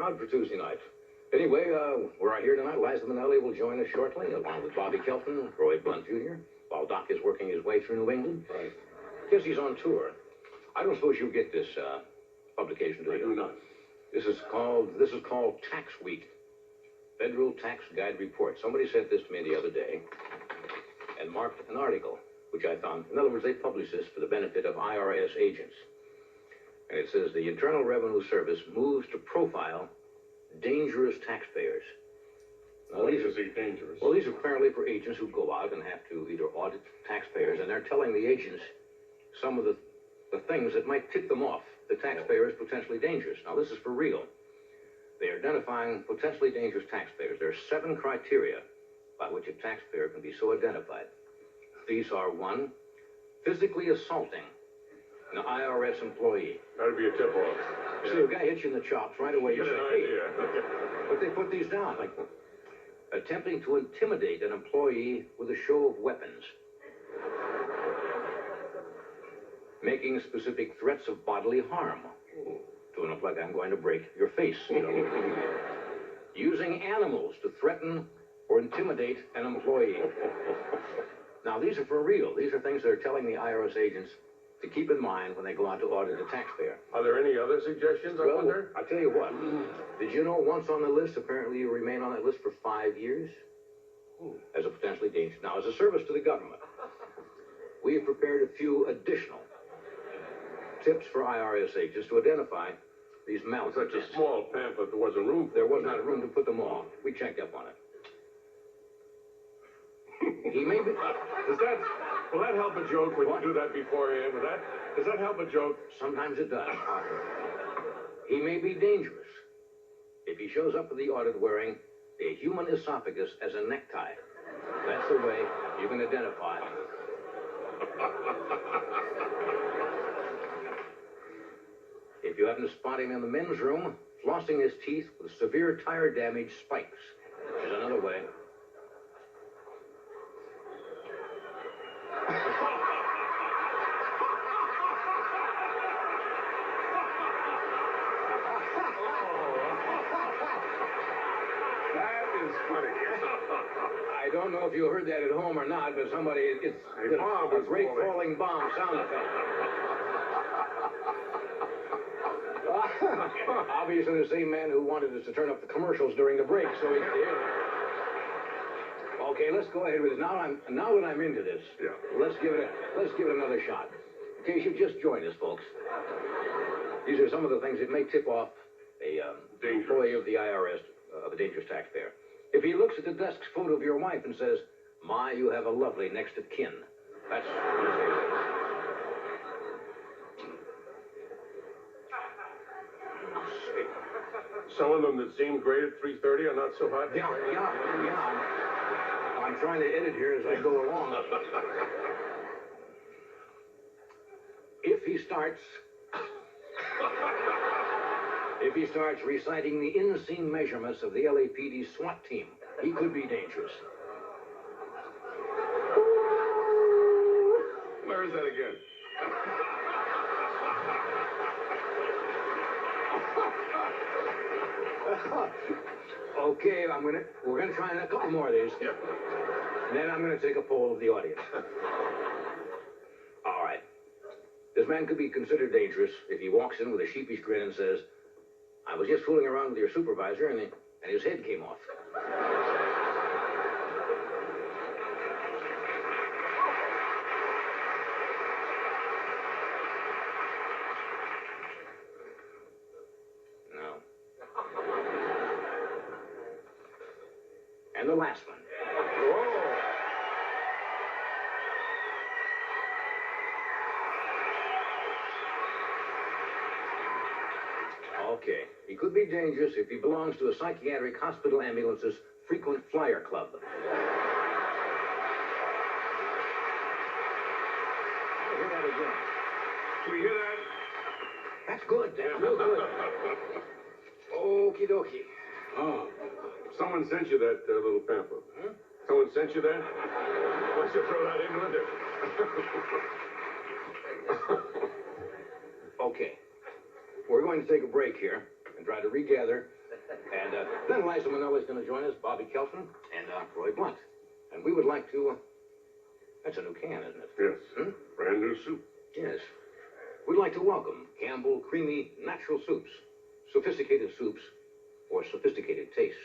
crowd for Tuesday night. Anyway, we're out here tonight. Liza Minnelli will join us shortly, along with Bobby Kelton, Roy Blunt Jr., while Doc is working his way through New England. Right. Guess he's on tour. I don't suppose you'll get this publication, do you? I do not. This is called Tax Week. Federal Tax Guide Report. Somebody sent this to me the other day and marked an article, which I found. In other words, they publish this for the benefit of IRS agents. And it says the Internal Revenue Service moves to profile dangerous taxpayers. Now, Why is he dangerous? Well, these are apparently for agents who go out and have to either audit taxpayers, and they're telling the agents some of the things that might tip them off. The taxpayer is potentially dangerous. Now, this is for real. They're identifying potentially dangerous taxpayers. There are 7 criteria by which a taxpayer can be so identified. These are: 1, physically assaulting an IRS employee. That'd be a tip-off. See, if a guy hits you in the chops, right away you say, hey. But they put these down, like attempting to intimidate an employee with a show of weapons. Making specific threats of bodily harm. To look like I'm going to break your face, you know. Using animals to threaten or intimidate an employee. Now, these are for real. These are things they're telling the IRS agents to keep in mind when they go out to audit a taxpayer. Are there any other suggestions, I wonder? I'll tell you what. Did you know once on the list, apparently you remain on that list for 5 years? As a potentially dangerous. Now, as a service to the government, we have prepared a few additional tips for IRS agents to identify these malcontents. Such a small pamphlet, there wasn't room for There was not room to put them all. We checked up on it. He may be... Will that help a joke when you do that beforehand? Does that help a joke? Sometimes it does. He may be dangerous if he shows up at the audit wearing a human esophagus as a necktie. That's the way you can identify him. If you happen to spot him in the men's room, flossing his teeth with severe tire damage spikes is another way. That is funny. I don't know if you heard that at home or not, but somebody, it's a great falling bomb sound effect. Obviously the same man who wanted us to turn up the commercials during the break, so he did. Okay, let's go ahead with it. Now that I'm into this, let's give it another shot. In case you've just joined us, folks, these are some of the things that may tip off a employee of the IRS of a dangerous taxpayer. If he looks at the desk's photo of your wife and says, "My, you have a lovely next of kin," that's Some of them that seem great at 3:30 are not so hot. Yeah. I'm trying to edit here as I go along. If he starts reciting the inseam measurements of the LAPD SWAT team, he could be dangerous. Where is that again? Okay, we're gonna try a couple more of these. Yeah. And then I'm gonna take a poll of the audience. All right. This man could be considered dangerous if he walks in with a sheepish grin and says, "I was just fooling around with your supervisor and his head came off." No. And the last one. Okay. He could be dangerous if he belongs to a psychiatric hospital ambulance's frequent flyer club. I hear that again. Can we hear that? That's good. That's real good. Okie dokie. Oh, someone sent you that little pamphlet. Huh? Someone sent you that? Why don't you throw that in with it? Okay. We're going to take a break here and try to regather And then Liza Minnelli's going to join us, Bobby Kelton, and Roy Blunt. And we would like to... that's a new can, isn't it? Yes. Brand new soup. Yes. We'd like to welcome Campbell Creamy Natural Soups. Sophisticated soups or sophisticated tastes.